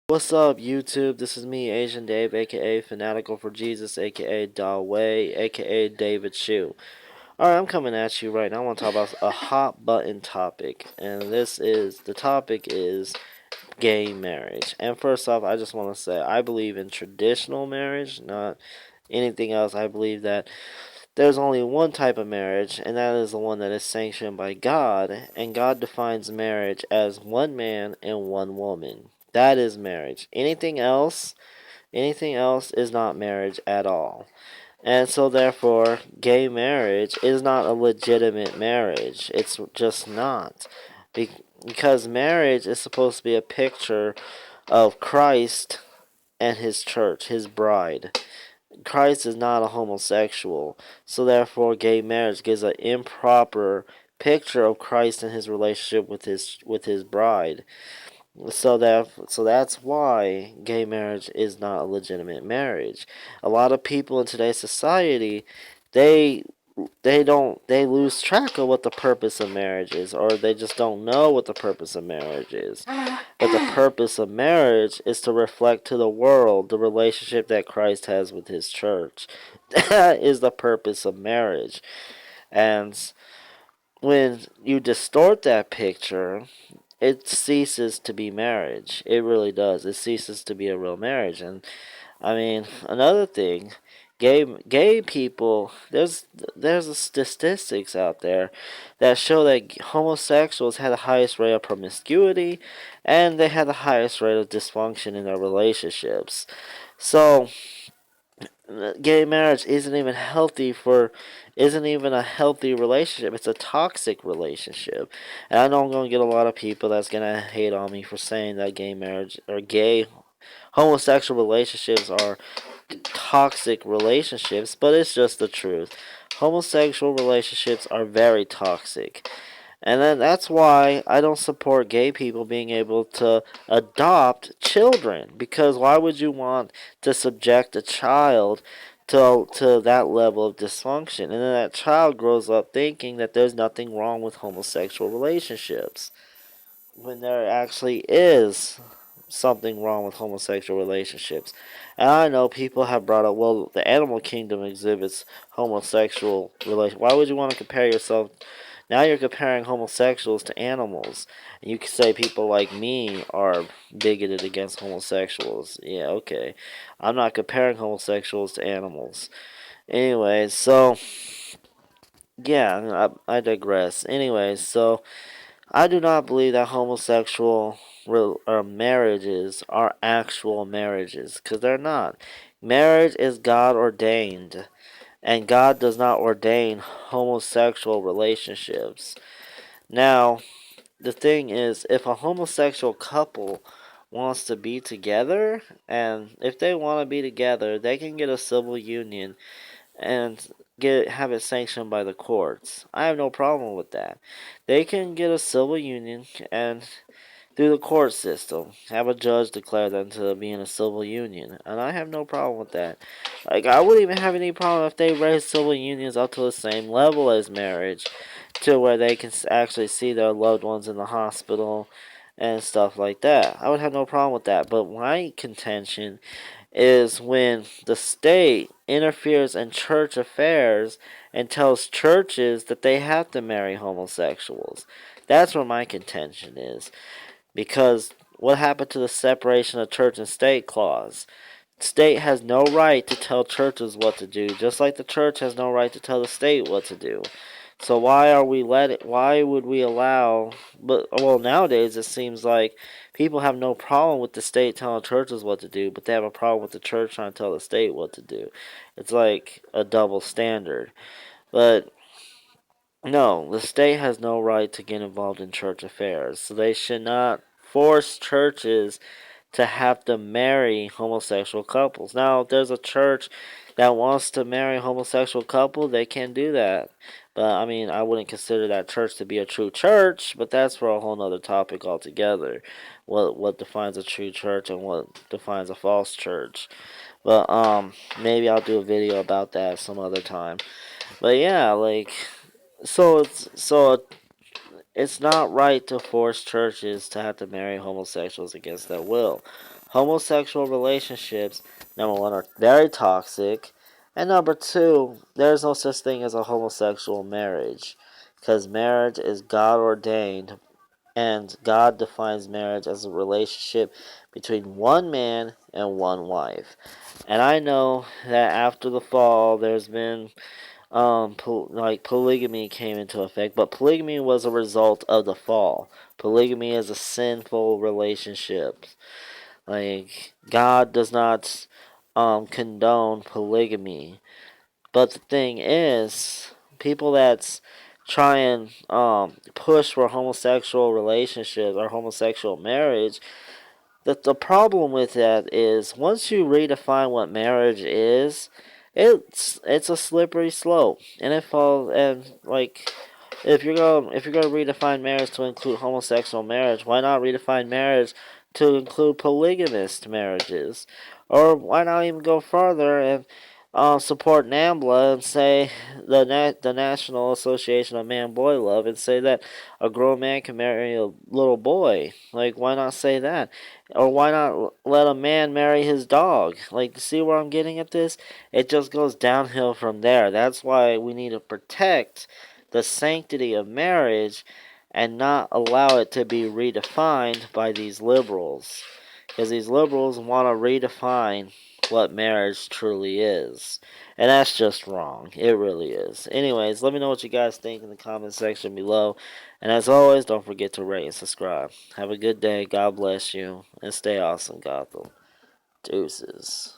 What's up, YouTube? This is me, Asian Dave, aka Fanatical for Jesus, aka Dawei, aka David Shu. Alright, I'm coming at you right now. I want to talk about a hot button topic, and the topic is gay marriage. And first off, I just want to say I believe in traditional marriage, not anything else. I believe that there's only one type of marriage, and that is the one that is sanctioned by God, and God defines marriage as one man and one woman. That is marriage. Anything else is not marriage at all. And so therefore, gay marriage is not a legitimate marriage. It's just not. Because marriage is supposed to be a picture of Christ and his church, his bride. Christ is not a homosexual, so therefore gay marriage gives an improper picture of Christ and his relationship with his bride. So that's why gay marriage is not a legitimate marriage. A lot of people in today's society, they they lose track of what the purpose of marriage is, or they just don't know what the purpose of marriage is. But the purpose of marriage is to reflect to the world the relationship that Christ has with his church. That is the purpose of marriage. And when you distort that picture, it ceases to be marriage. It really does. It ceases to be a real marriage. And I mean, another thing, gay people. There's statistics out there that show that homosexuals had the highest rate of promiscuity, and they had the highest rate of dysfunction in their relationships. So gay marriage isn't even a healthy relationship. It's a toxic relationship. And I know I'm gonna get a lot of people that's gonna hate on me for saying that gay marriage or gay homosexual relationships are toxic relationships, but it's just the truth. Homosexual relationships are very toxic. And then that's why I don't support gay people being able to adopt children. Because why would you want to subject a child to that level of dysfunction? And then that child grows up thinking that there's nothing wrong with homosexual relationships, when there actually is something wrong with homosexual relationships. And I know people have brought up, well, the animal kingdom exhibits homosexual relations. Why would you want to compare yourself? Now you're comparing homosexuals to animals. And you could say people like me are bigoted against homosexuals. Yeah, okay. I'm not comparing homosexuals to animals. Anyways, so, yeah, I digress. Anyways, so I do not believe that homosexual marriages are actual marriages, because they're not. Marriage is God ordained, and God does not ordain homosexual relationships. Now, the thing is, if a homosexual couple wants to be together, and if they want to be together, they can get a civil union and have it sanctioned by the courts. I have no problem with that. They can get a civil union and through the court system have a judge declare them to be in a civil union, and I have no problem with that. Like, I wouldn't even have any problem if they raise civil unions up to the same level as marriage, to where they can actually see their loved ones in the hospital and stuff like that. I would have no problem with that. But my contention is when the state interferes in church affairs and tells churches that they have to marry homosexuals. That's where my contention is. Because what happened to the separation of church and state clause? State has no right to tell churches what to do, just like the church has no right to tell the state what to do. So why would we allow, but well, nowadays it seems like people have no problem with the state telling churches what to do, but they have a problem with the church trying to tell the state what to do. It's like a double standard. But no, the state has no right to get involved in church affairs. So they should not force churches to have to marry homosexual couples. Now, if there's a church that wants to marry a homosexual couple, they can do that. But I mean, I wouldn't consider that church to be a true church, but that's for a whole nother topic altogether. What defines a true church and what defines a false church. But maybe I'll do a video about that some other time. But yeah, like, so it's not right to force churches to have to marry homosexuals against their will. homosexual relationships, number one, are very toxic, and number two, there's no such thing as a homosexual marriage, because marriage is God ordained, and God defines marriage as a relationship between one man and one wife. And I know that after the fall, there's been like polygamy came into effect, but polygamy was a result of the fall. Polygamy is a sinful relationship. Like God does not condone polygamy. But the thing is, people that's try and push for homosexual relationships or homosexual marriage, the problem with that is once you redefine what marriage is, it's a slippery slope, and it falls and like if you're gonna redefine marriage to include homosexual marriage, why not redefine marriage to include polygamist marriages, or why not even go further and support NAMBLA and say the National Association of Man Boy Love and say that a grown man can marry a little boy. Like, why not say that? Or why not let a man marry his dog? Like, see where I'm getting at this? It just goes downhill from there. That's why we need to protect the sanctity of marriage and not allow it to be redefined by these liberals. Because these liberals want to redefine what marriage truly is. And that's just wrong. It really is. Anyways, let me know what you guys think in the comment section below. And as always, don't forget to rate and subscribe. Have a good day. God bless you. And stay awesome, Gotham. Deuces.